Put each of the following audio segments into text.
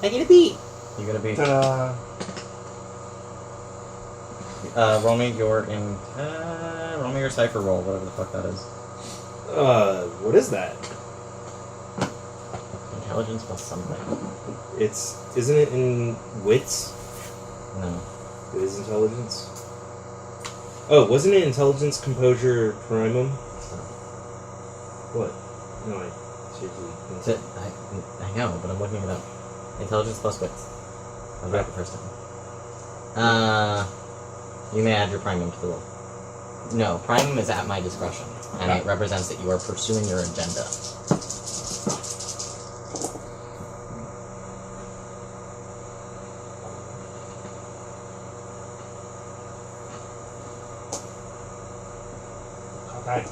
I get a B. You get a B. Ta-da! Roll me your cipher roll, whatever the fuck that is. What is that? Intelligence plus something. Isn't it in wits? No. It is intelligence? Oh, wasn't it intelligence, composure, primum? What? No, I know, but I'm looking it up. Intelligence plus wits. I was right the first time. You may add your primum to the roll. No, primum is at my discretion, and it represents that you are pursuing your agenda. Okay.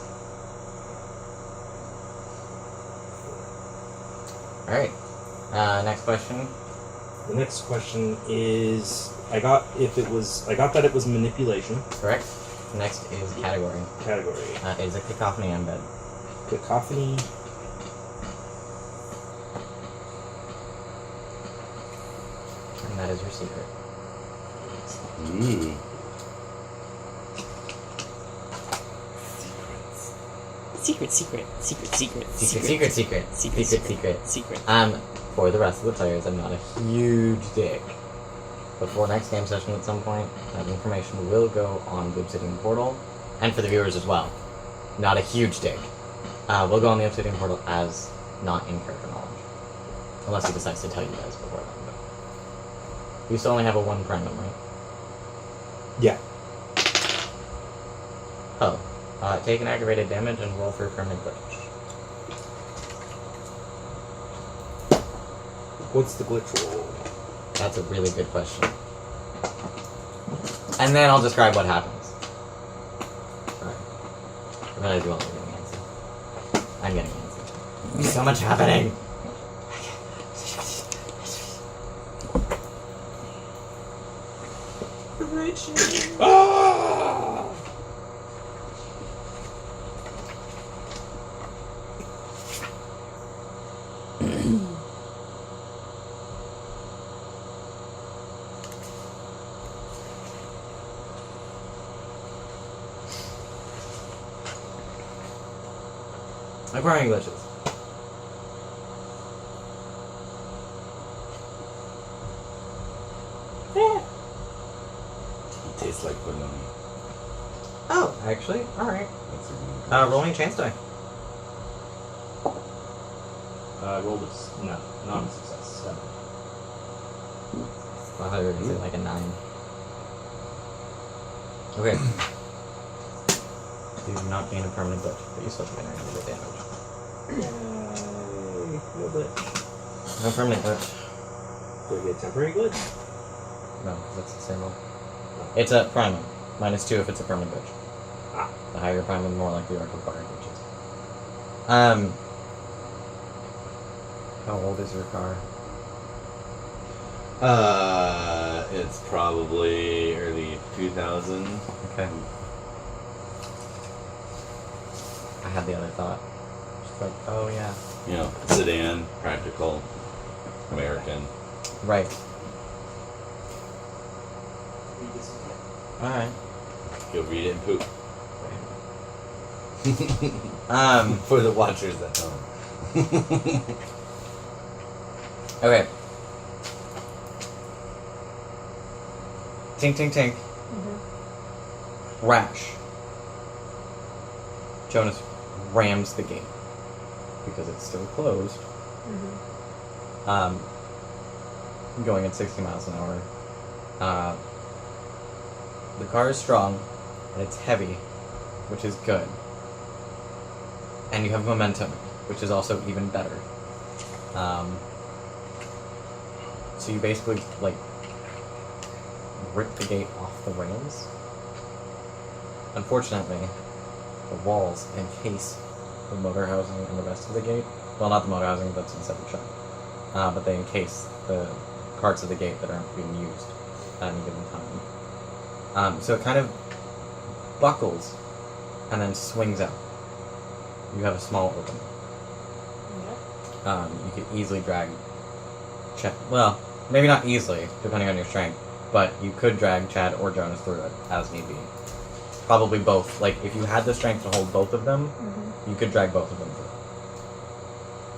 Alright. Next question. The next question is, I got that it was manipulation. Correct. Next is category. Category. It is a cacophony embed. Cacophony. And that is your secret. Ooh. Secret. For the rest of the players, I'm not a huge dick. Before next game session at some point, that information will go on the Obsidian Portal, and for the viewers as well. Not a huge dick. We'll go on the Obsidian Portal as not in character knowledge. Unless he decides to tell you guys before then. But you still only have a 1 primum, right? Yeah. Oh. Take an aggravated damage and roll for a permanent glitch. What's the glitch roll? That's a really good question. And then I'll describe what happens. Alright. I realize you won't be getting an answer. I'm getting an answer. There's so much happening! Ah! Acquiring glitches. It tastes like bologna. Oh, actually, alright. That's a really good Rolling chance die. Rolled a non-success. 7. I thought you were going to say like a 9. Okay. You do not gain a permanent glitch, but you still gain a little bit damage. Yay! No glitch. No permanent glitch. Do I get a temporary glitch? No, because that's the same roll. It's a primum. -2 if it's a permanent glitch. Ah. The higher primum, the more likely you are to acquire glitches. How old is your car? It's probably early 2000. Okay. I had the other thought. Just like, oh yeah. You know, sedan, practical, American. Right. Alright. Go read it and poop. Um, For the watchers at home. okay. Tink, tink, tink. Crash. Jonas rams the gate because it's still closed. Going at 60 miles an hour. The car is strong and it's heavy, which is good. And you have momentum, which is also even better. So you basically like rip the gate off the rails. Unfortunately, the walls encase the motor housing and the rest of the gate. Well, not the motor housing, that's a separate chunk. But they encase the parts of the gate that aren't being used at any given time. So it kind of buckles and then swings out. You have a small opening. You could easily drag Well, maybe not easily, depending on your strength, but you could drag Chad or Jonas through it as need be. Probably both. Like, if you had the strength to hold both of them, you could drag both of them through.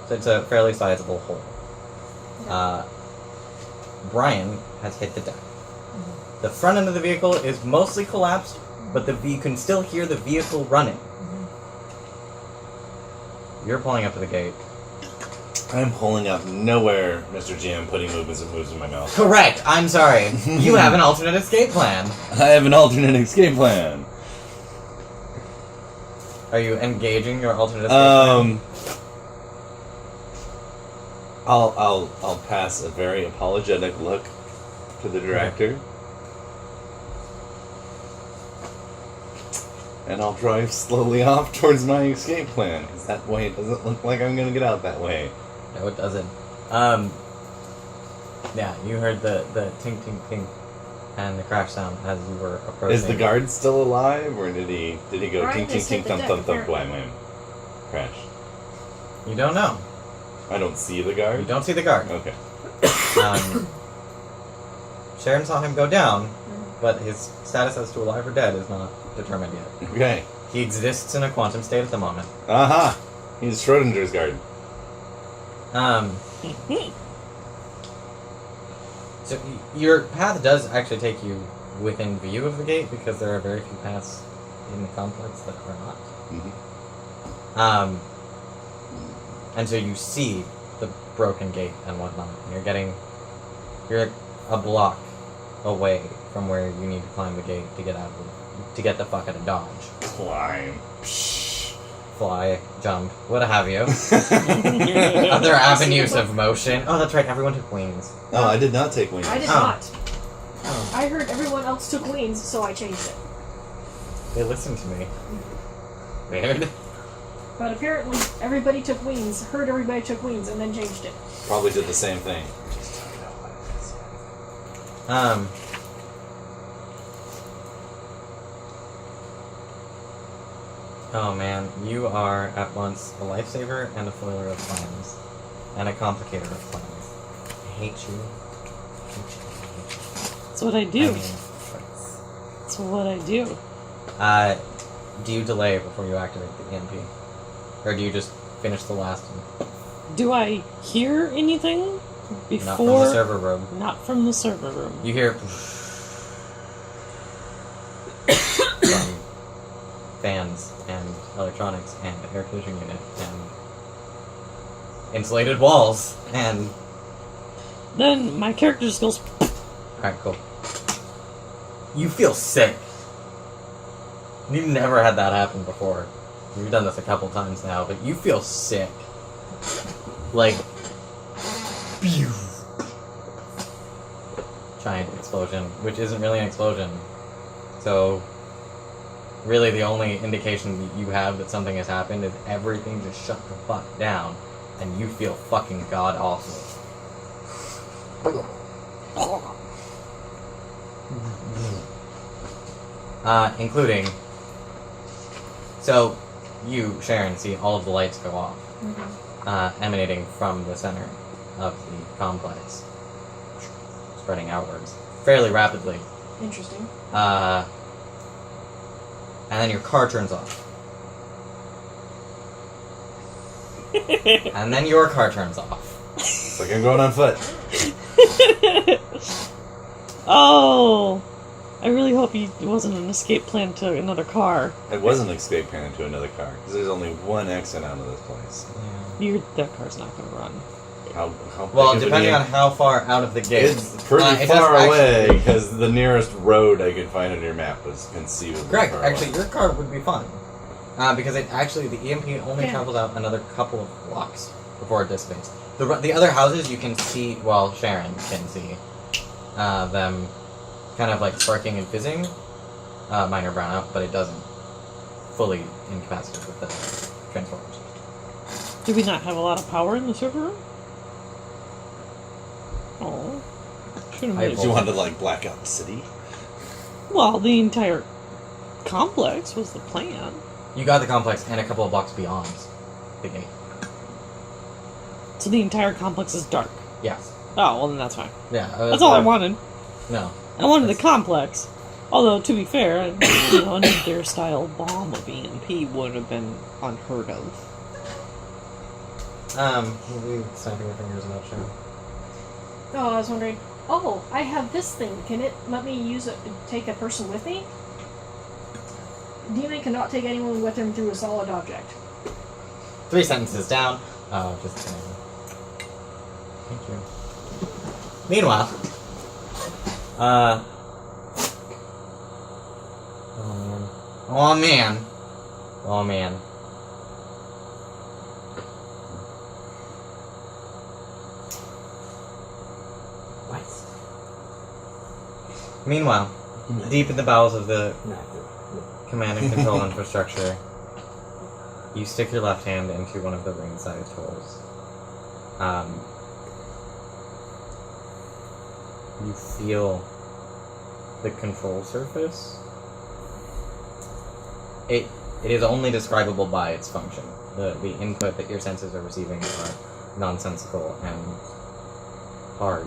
So it's a fairly sizable hole. Brian has hit the deck. The front end of the vehicle is mostly collapsed, but you can still hear the vehicle running. You're pulling up to the gate. I'm pulling up nowhere, Mr. GM, putting movements and moves in my mouth. Correct! I'm sorry. You have an alternate escape plan. I have an alternate escape plan. Are you engaging your alternate escape plan? I'll pass a very apologetic look to the director. And I'll drive slowly off towards my escape plan, because that way it doesn't look like I'm gonna get out that way. No, it doesn't. Yeah, you heard the tink tink tink and the crash sound as you were approaching. Is the guard still alive, or did he go Brian tink tink just hit tink the thump deck, thump thump apparently. wham crash? You don't know. I don't see the You guard? don't see the guard. Okay. Sharon saw him go down, but his status as to alive or dead is not determined yet. Okay. He exists in a quantum state at the moment. Aha! He's Schrodinger's guard. So your path does actually take you within view of the gate because there are very few paths in the complex that are not. Mm-hmm. And so you see the broken gate and whatnot. You're a block away from where you need to climb the gate to get the fuck out of Dodge. Climb. Fly, jump, what have you. Other avenues of motion. Oh, that's right, everyone took wings. Oh, I did not take wings. I did Oh. not. Oh, I heard everyone else took wings, so I changed it. they listened to me. Weird. But apparently, everybody took wings, heard everybody took wings, and then changed it. Probably did the same thing. Oh man, you are at once a lifesaver and a foiler of plans. And a complicator of plans. I hate you. That's what I do. I mean, friends. That's what I do. Do you delay before you activate the EMP? Or do you just finish the last one? Do I hear anything before? Not from the server room. Not from the server room. You hear from fans and electronics and air conditioning unit and insulated walls and... Then my character just goes. Alright, cool. You feel sick. You've never had that happen before. You've done this a couple times now, but you feel sick. Like... Pew! Giant explosion, which isn't really an explosion. So... Really, the only indication that you have that something has happened is everything just shut the fuck down, and you feel fucking god-awful. Including... So, you, Sharon, see all of the lights go off, emanating from the center of the complex, spreading outwards, fairly rapidly. Interesting. And then your car turns off. And then your car turns off. It's like I'm going on foot. Oh, I really hope it wasn't an escape plan to another car. It wasn't an escape plan to another car, because there's only one exit out of this place. That car's not gonna run. How Well, big of depending an on how far out of the gate. It's pretty it does far away, actually- because the nearest road I could find on your map was conceivably Correct. far Actually, away. your car would be fine. Because the EMP only Yeah. travels out another couple of blocks before it dissipates. The other houses you can see, well, Sharon can see them kind of like sparking and fizzing, minor brownout, but it doesn't fully incapacitate with the transformers. Do we not have a lot of power in the server room? Oh, should have I made Did you want to, like, black out the city? Well, the entire complex was the plan. You got the complex and a couple of blocks beyond the gate. So the entire complex is dark. Yes. Oh, well then that's fine. Yeah. That's all I wanted. No. I wanted the complex. Although, to be fair, you know, a nuclear-style bomb of EMP would have been unheard of. We'll be snapping our fingers and not sure. Oh, I was wondering. Oh, I have this thing. Can it let me use it? Take a person with me? Demon cannot take anyone with him through a solid object. 3 sentences down. Just kidding. Thank you. Meanwhile, oh man. What? Meanwhile, deep in the bowels of the No. command and control infrastructure, you stick your left hand into one of the ring-sized holes. You feel the control surface. It is only describable by its function. The input that your senses are receiving are nonsensical and hard.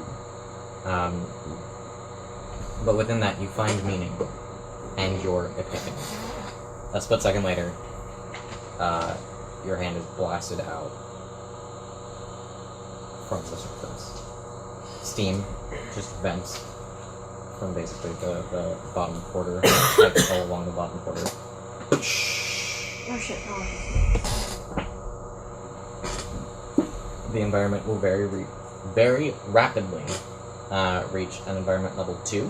But within that, you find meaning and your epiphany. A split second later, your hand is blasted out from the surface. Steam just vents from basically the bottom quarter, like all along the bottom quarter. Oh shit, oh. The environment will very rapidly reach an environment level 2,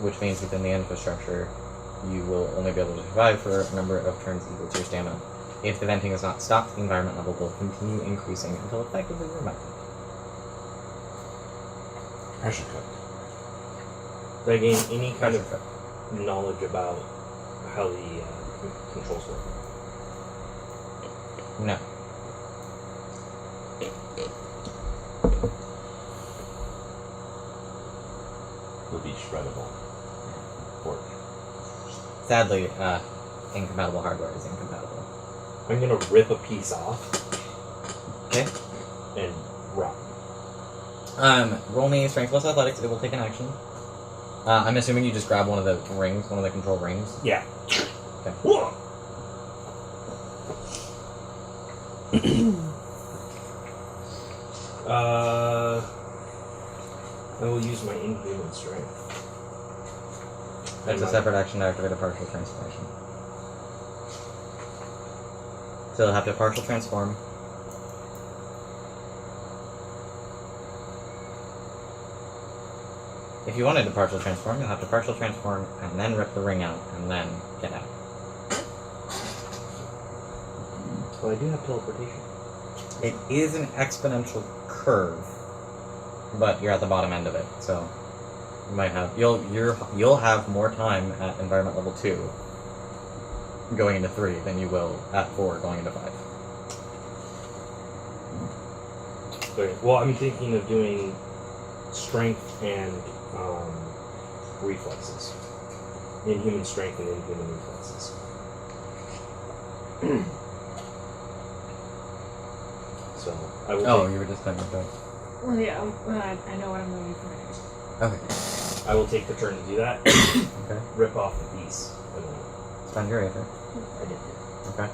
which means within the infrastructure you will only be able to survive for a number of turns equal to your stamina. If the venting is not stopped, the environment level will continue increasing until effectively you're melted. Pressure cook. Did I gain any kind of knowledge about how the controls work? No. Will be shreddable. Forge. Sadly, incompatible hardware is incompatible. I'm gonna rip a piece off Okay. and run. Roll me strength plus athletics. It will take an action. I'm assuming you just grab one of the rings, one of the control rings. Yeah. Okay. I will use my inhuman strength. That's a separate action to activate a partial transformation. So you'll have to partial transform. If you wanted to partial transform, you'll have to partial transform and then rip the ring out and then get out. Well, I do have teleportation. It is an exponential curve, but you're at the bottom end of it, so you might have you'll have more time at environment level 2 going into 3 than you will at 4 going into 5. Okay. Well, I'm thinking of doing strength and reflexes. Inhuman strength and inhuman reflexes. So I will. Oh, take, you were just talking about Well, yeah, I know what I'm going to do for my next. okay. I will take the turn to do that. Okay. Rip off the piece. And then Spend your Aether. I did. Okay.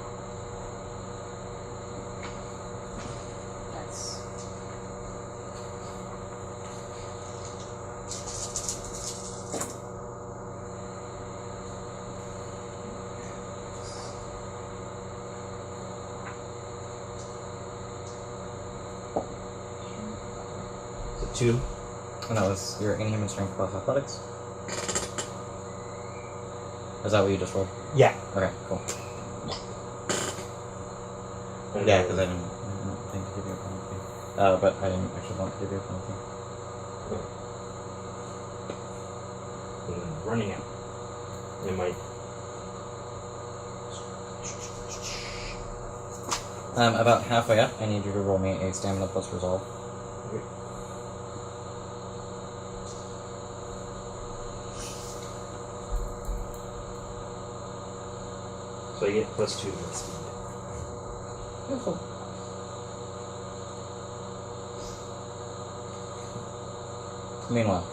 That's. So 2. And that was your inhuman strength plus athletics. Is that what you just rolled? Yeah. Okay, cool. And Yeah, then- because I didn't think to give you a penalty. But I didn't actually want to give you a penalty. and then running out. It might. About halfway up, I need you to roll me a stamina plus resolve. So I get +2 in speed. Beautiful. Meanwhile,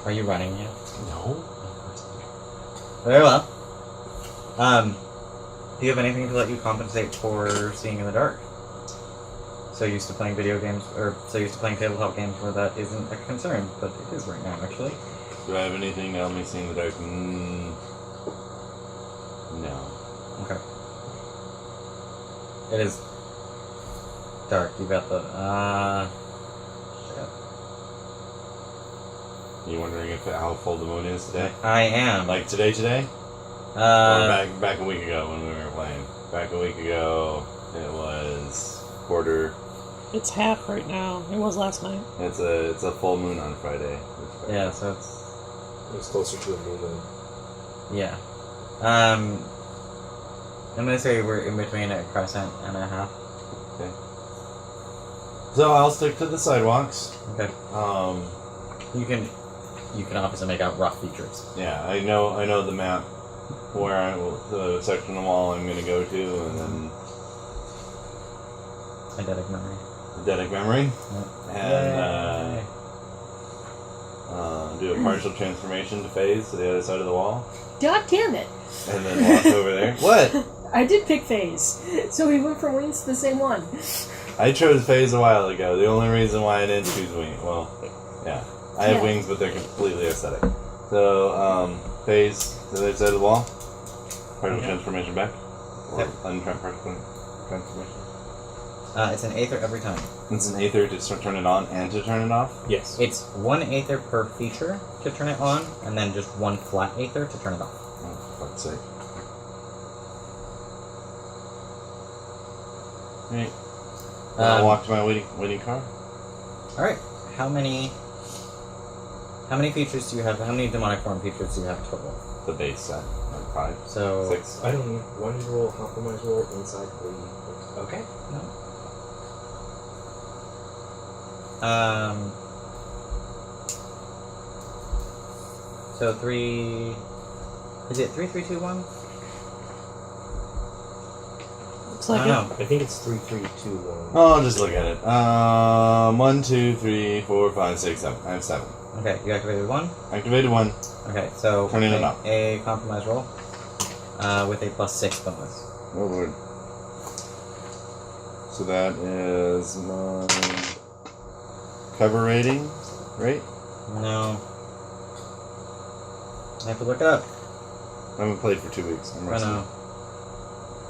are you running yet? No. Very well. Do you have anything to let you compensate for seeing in the dark? So used to playing video games, or so used to playing tabletop games where that isn't a concern, but it is right now, actually. Do I have anything to help me see in the dark? No. Okay. It is dark. You got the, shit. You wondering how full the moon is today? I am. Like today? Or back a week ago when we were playing. Back a week ago, it was quarter. It's half right now. It was last night. It's a full moon on Friday. Yeah, so it's, It was closer to a new moon. yeah. I'm gonna say we're in between a crescent and a half. Okay. So I'll stick to the sidewalks. Okay. You can obviously make out rough features. Yeah, I know the map where the section of the wall I'm gonna go to, and then Eidetic memory. eidetic memory, and Yay. do a partial transformation to phase to the other side of the wall, God damn it! and then walk over there. What? I did pick phase, so we went from wings to the same one. I chose phase a while ago. The only reason why I didn't choose wing, well, yeah, I have Yeah. wings, but they're completely aesthetic. So phase to the other side of the wall, partial Okay. transformation back, or Yep. partial transformation. It's an aether every time. It's an aether to turn it on and to turn it off. Yes. It's one aether per feature to turn it on, and then just one flat aether to turn it off. Oh, for fuck's sake. Right. I'll walk to my waiting car. Alright. How many features do you have? How many demonic form features do you have total? The base set, like 5, So 6. I don't need one roll, compromise roll inside the. Okay. no. So 3. Is it 3, 3, 2, 1? Looks like I it. don't know. I think it's 3, 3, 2, 1. Oh, I'll just look at it. 1, 2, 3, 4, 5, 6, 7. I have 7. Okay, you activated 1. Activated 1. Okay, so Turning it make up. a compromise roll with a +6 bonus. Oh lord. So that is my cover rating, right? No. I have to look it up. I haven't played for 2 weeks. I'm I rusty. know.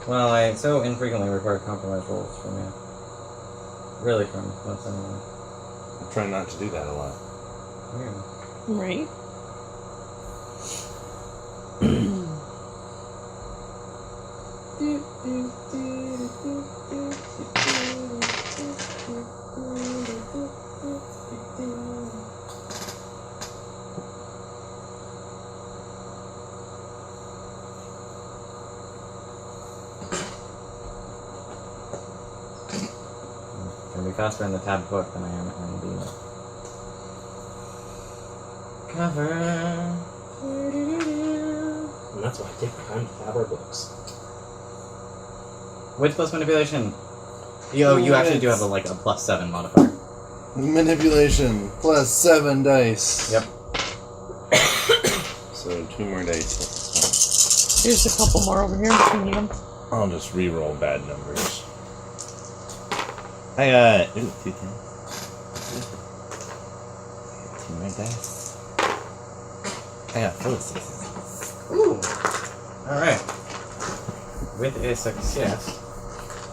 Well, I so infrequently require compromise rolls from you. Really, from most anyone. I'm trying not to do that a lot. Weird. Right? Gonna be faster in the tab book than I am in the cover. And that's why I take the time to tab our books. Wits plus manipulation. You actually do have a +7 modifier. Manipulation plus 7 dice. Yep. So 2 more dice. Here's a couple more over here if you need them. I'll just re-roll bad numbers. I got 2 10. 2 more dice. I got 4 6s. Ooh. Alright. With a success.